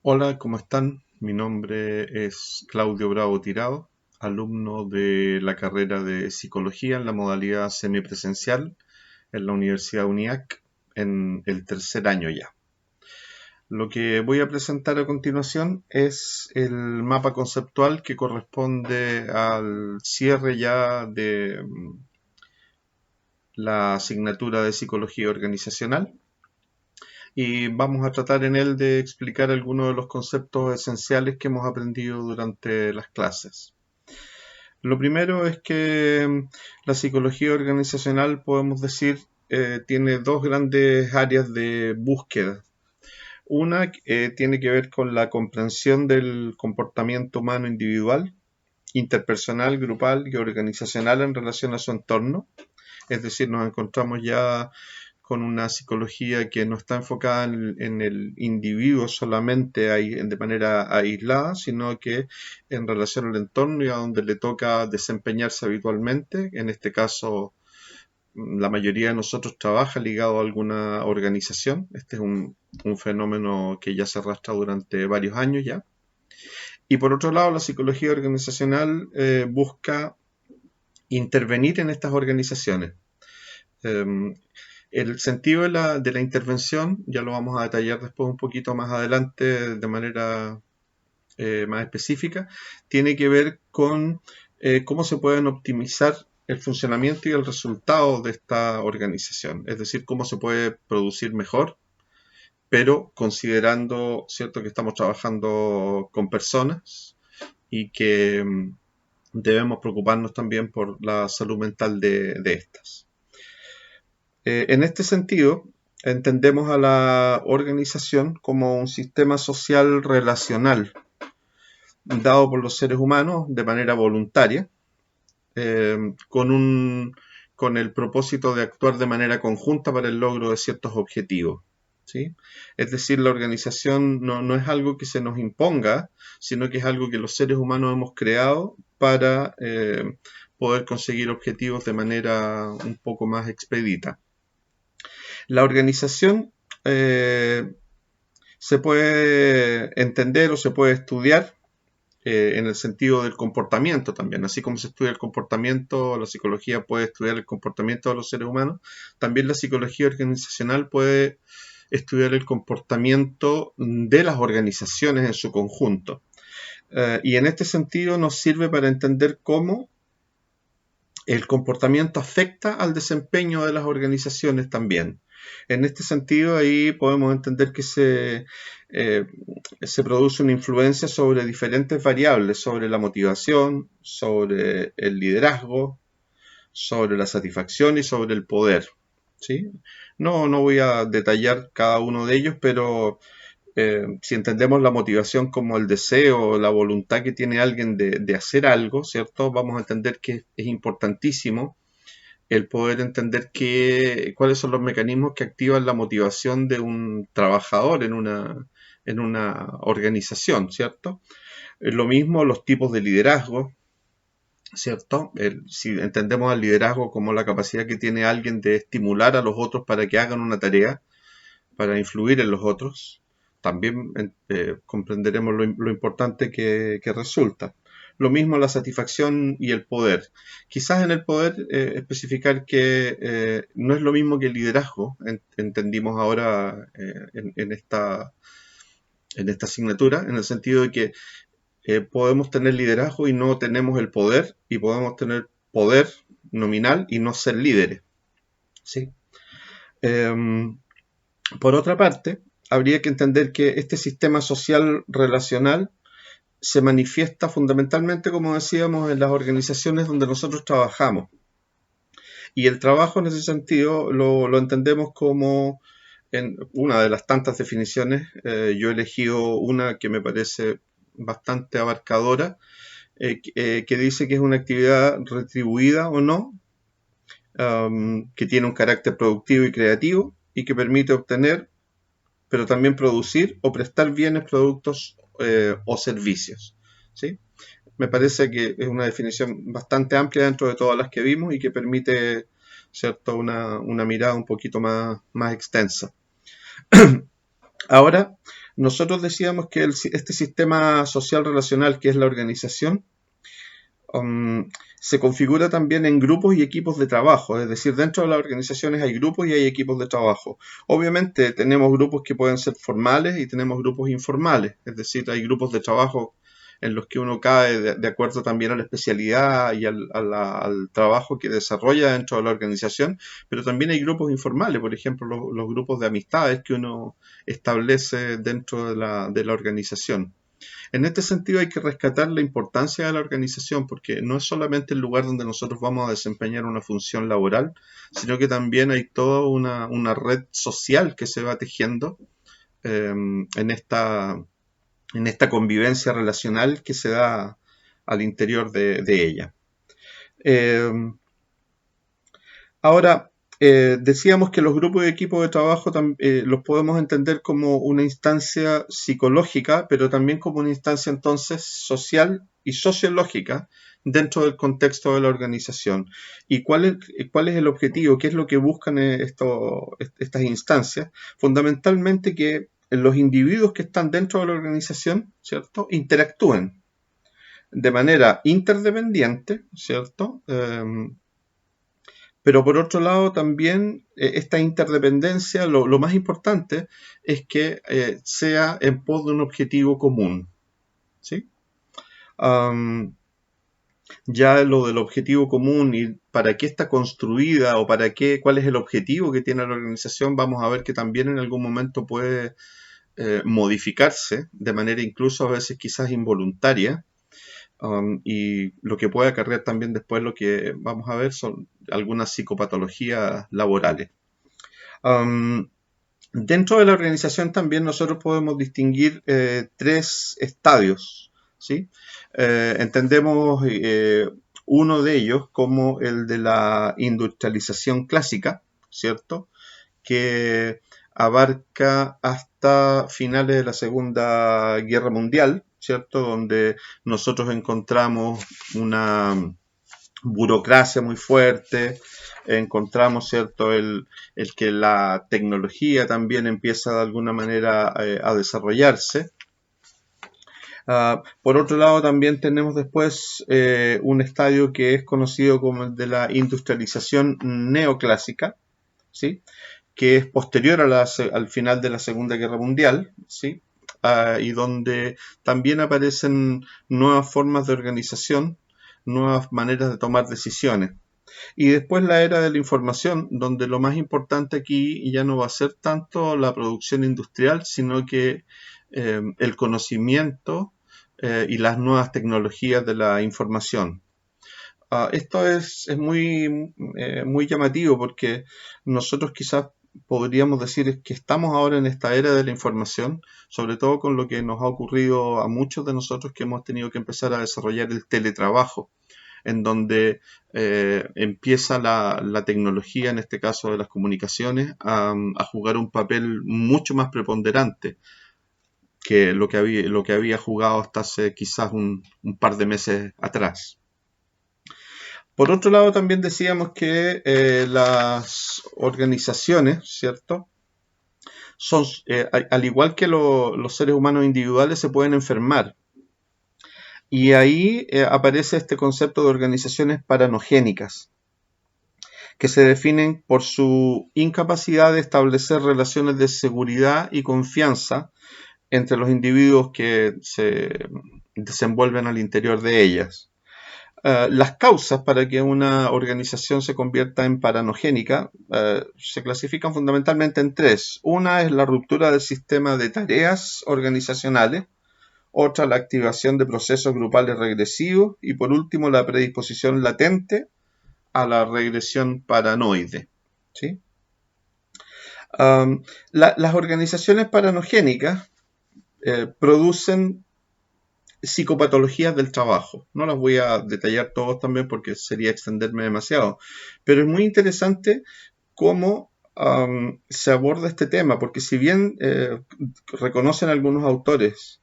Hola, ¿cómo están? Mi nombre es Claudio Bravo Tirado, alumno de la carrera de Psicología en la modalidad semipresencial en la Universidad UNIAC en el tercer año ya. Lo que voy a presentar a continuación es el mapa conceptual que corresponde al cierre ya de la asignatura de Psicología Organizacional y vamos a tratar en él de explicar algunos de los conceptos esenciales que hemos aprendido durante las clases. Lo primero es que la psicología organizacional, podemos decir, tiene dos grandes áreas de búsqueda. Una tiene que ver con la comprensión del comportamiento humano individual, interpersonal, grupal y organizacional en relación a su entorno. Es decir, nos encontramos ya con una psicología que no está enfocada en el individuo solamente de manera aislada, sino que en relación al entorno y a donde le toca desempeñarse habitualmente. En este caso, la mayoría de nosotros trabaja ligado a alguna organización. Este es un fenómeno que ya se arrastra durante varios años ya. Y por otro lado, la psicología organizacional busca intervenir en estas organizaciones. Eh, el sentido de la intervención, ya lo vamos a detallar después un poquito más adelante de manera más específica, tiene que ver con cómo se pueden optimizar el funcionamiento y el resultado de esta organización, es decir, cómo se puede producir mejor, pero considerando, cierto, que estamos trabajando con personas y que debemos preocuparnos también por la salud mental de estas. En este sentido, entendemos a la organización como un sistema social relacional dado por los seres humanos de manera voluntaria, con con el propósito de actuar de manera conjunta para el logro de ciertos objetivos. ¿Sí? Es decir, la organización no es algo que se nos imponga, sino que es algo que los seres humanos hemos creado para poder conseguir objetivos de manera un poco más expedita. La organización se puede entender o se puede estudiar en el sentido del comportamiento también. Así como se estudia el comportamiento, la psicología puede estudiar el comportamiento de los seres humanos, también la psicología organizacional puede estudiar el comportamiento de las organizaciones en su conjunto. Y en este sentido nos sirve para entender cómo el comportamiento afecta al desempeño de las organizaciones también. En este sentido, ahí podemos entender que se produce una influencia sobre diferentes variables, sobre la motivación, sobre el liderazgo, sobre la satisfacción y sobre el poder. ¿Sí? No voy a detallar cada uno de ellos, pero si entendemos la motivación como el deseo, la voluntad que tiene alguien de hacer algo, ¿cierto? Vamos a entender que es importantísimo el poder entender cuáles son los mecanismos que activan la motivación de un trabajador en una organización, ¿cierto? Lo mismo los tipos de liderazgo, ¿cierto? Si entendemos al liderazgo como la capacidad que tiene alguien de estimular a los otros para que hagan una tarea, para influir en los otros, también comprenderemos lo importante que resulta. Lo mismo la satisfacción y el poder. Quizás en el poder especificar que no es lo mismo que el liderazgo, entendimos ahora en esta asignatura, en el sentido de que podemos tener liderazgo y no tenemos el poder, y podemos tener poder nominal y no ser líderes. ¿Sí? Por otra parte, habría que entender que este sistema social relacional se manifiesta fundamentalmente, como decíamos, en las organizaciones donde nosotros trabajamos. Y el trabajo en ese sentido lo entendemos como en una de las tantas definiciones. Yo he elegido una que me parece bastante abarcadora, que dice que es una actividad retribuida o no, que tiene un carácter productivo y creativo y que permite obtener, pero también producir o prestar bienes, productos o servicios. ¿Sí? Me parece que es una definición bastante amplia dentro de todas las que vimos y que permite, ¿cierto?, una mirada un poquito más extensa. Ahora nosotros decíamos que este sistema social relacional que es la organización, um, se configura también en grupos y equipos de trabajo, es decir, dentro de las organizaciones hay grupos y hay equipos de trabajo. Obviamente tenemos grupos que pueden ser formales y tenemos grupos informales, es decir, hay grupos de trabajo en los que uno cae de acuerdo también a la especialidad y al trabajo que desarrolla dentro de la organización, pero también hay grupos informales, por ejemplo, los grupos de amistades que uno establece dentro de la organización. En este sentido hay que rescatar la importancia de la organización porque no es solamente el lugar donde nosotros vamos a desempeñar una función laboral, sino que también hay toda una red social que se va tejiendo en esta convivencia relacional que se da al interior de ella. Eh, Ahora, decíamos que los grupos y equipos de trabajo los podemos entender como una instancia psicológica, pero también como una instancia entonces social y sociológica dentro del contexto de la organización. ¿Y cuál es el objetivo? ¿Qué es lo que buscan estas instancias? Fundamentalmente que los individuos que están dentro de la organización, ¿cierto?, interactúen de manera interdependiente, ¿cierto? Pero por otro lado, también esta interdependencia, lo más importante es que sea en pos de un objetivo común. ¿Sí? Um, ya lo del objetivo común y para qué está construida o para qué, cuál es el objetivo que tiene la organización, vamos a ver que también en algún momento puede modificarse de manera incluso a veces quizás involuntaria. Y lo que puede acarrear también después lo que vamos a ver son algunas psicopatologías laborales. Um, Dentro de la organización también nosotros podemos distinguir tres estadios, ¿sí? Entendemos uno de ellos como el de la industrialización clásica, ¿cierto?, que abarca hasta finales de la Segunda Guerra Mundial, ¿cierto?, donde nosotros encontramos una burocracia muy fuerte, encontramos, ¿cierto?, el que la tecnología también empieza de alguna manera a desarrollarse. Por otro lado, también tenemos después un estadio que es conocido como el de la industrialización neoclásica, ¿sí?, que es posterior al final de la Segunda Guerra Mundial, ¿sí?, y donde también aparecen nuevas formas de organización, nuevas maneras de tomar decisiones. Y después la era de la información, donde lo más importante aquí ya no va a ser tanto la producción industrial, sino que el conocimiento y las nuevas tecnologías de la información. Esto es muy llamativo porque nosotros quizás podríamos decir que estamos ahora en esta era de la información, sobre todo con lo que nos ha ocurrido a muchos de nosotros que hemos tenido que empezar a desarrollar el teletrabajo, en donde empieza la tecnología, en este caso de las comunicaciones, a jugar un papel mucho más preponderante que lo que había jugado hasta hace quizás un par de meses atrás. Por otro lado, también decíamos que las organizaciones, ¿cierto?, son, al igual que los seres humanos individuales, se pueden enfermar. Y ahí aparece este concepto de organizaciones paranogénicas, que se definen por su incapacidad de establecer relaciones de seguridad y confianza entre los individuos que se desenvuelven al interior de ellas. Las causas para que una organización se convierta en paranogénica se clasifican fundamentalmente en tres. Una es la ruptura del sistema de tareas organizacionales, otra la activación de procesos grupales regresivos y por último la predisposición latente a la regresión paranoide. ¿Sí? Las organizaciones paranogénicas producen psicopatologías del trabajo. No las voy a detallar todos también porque sería extenderme demasiado, pero es muy interesante cómo se aborda este tema, porque si bien reconocen algunos autores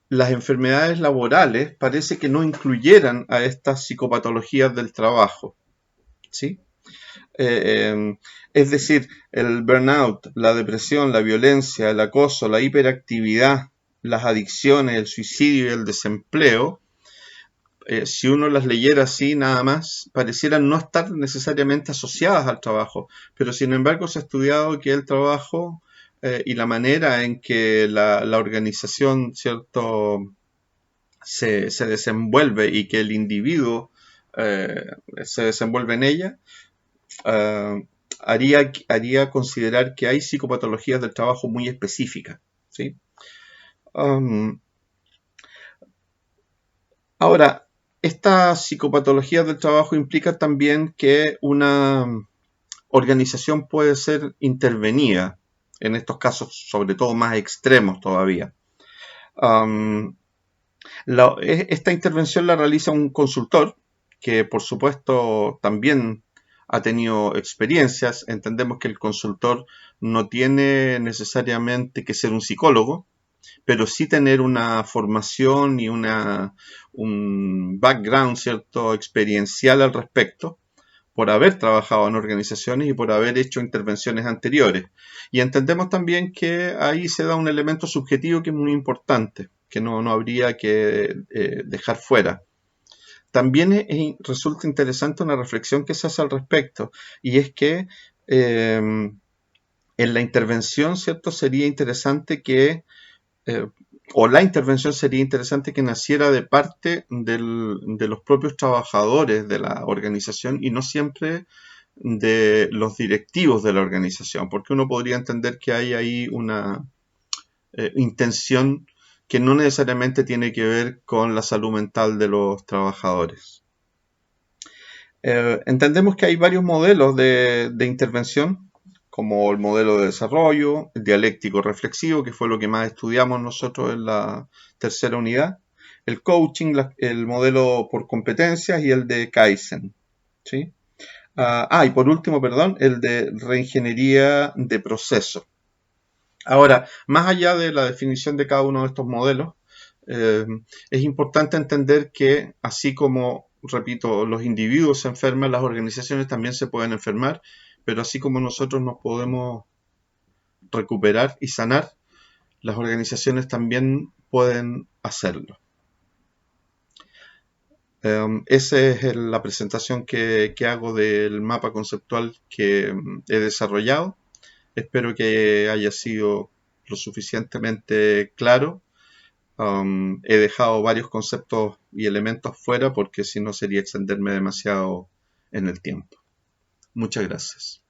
las enfermedades laborales parece que no incluyeran a estas psicopatologías del trabajo, ¿sí? Es decir, el burnout, la depresión, la violencia, el acoso, la hiperactividad, las adicciones, el suicidio y el desempleo, si uno las leyera así nada más, parecieran no estar necesariamente asociadas al trabajo, pero sin embargo se ha estudiado que el trabajo y la manera en que la organización, ¿cierto?, se desenvuelve y que el individuo eh, se desenvuelve en ella, eh, haría considerar que hay psicopatologías del trabajo muy específicas, ¿sí? Um, Ahora, estas psicopatologías del trabajo implican también que una organización puede ser intervenida, en estos casos sobre todo más extremos todavía. Um, Esta intervención la realiza un consultor que por supuesto también ha tenido experiencias. Entendemos que el consultor no tiene necesariamente que ser un psicólogo, pero sí tener una formación y un background, ¿cierto?, experiencial al respecto, por haber trabajado en organizaciones y por haber hecho intervenciones anteriores. Y entendemos también que ahí se da un elemento subjetivo que es muy importante, que no habría que dejar fuera. También resulta interesante una reflexión que se hace al respecto, y es que en la intervención, ¿cierto?, sería interesante eh, o la intervención sería interesante que naciera de parte de los propios trabajadores de la organización y no siempre de los directivos de la organización, porque uno podría entender que hay ahí una intención que no necesariamente tiene que ver con la salud mental de los trabajadores. Entendemos que hay varios modelos de intervención, como el modelo de desarrollo, el dialéctico reflexivo, que fue lo que más estudiamos nosotros en la tercera unidad, el coaching, el modelo por competencias y el de Kaizen, ¿sí? Y por último, perdón, el de reingeniería de proceso. Ahora, más allá de la definición de cada uno de estos modelos, eh, es importante entender que, así como, repito, los individuos se enferman, las organizaciones también se pueden enfermar, pero así como nosotros nos podemos recuperar y sanar, las organizaciones también pueden hacerlo. Esa es la presentación que hago del mapa conceptual que he desarrollado. Espero que haya sido lo suficientemente claro. He dejado varios conceptos y elementos fuera porque si no sería extenderme demasiado en el tiempo. Muchas gracias.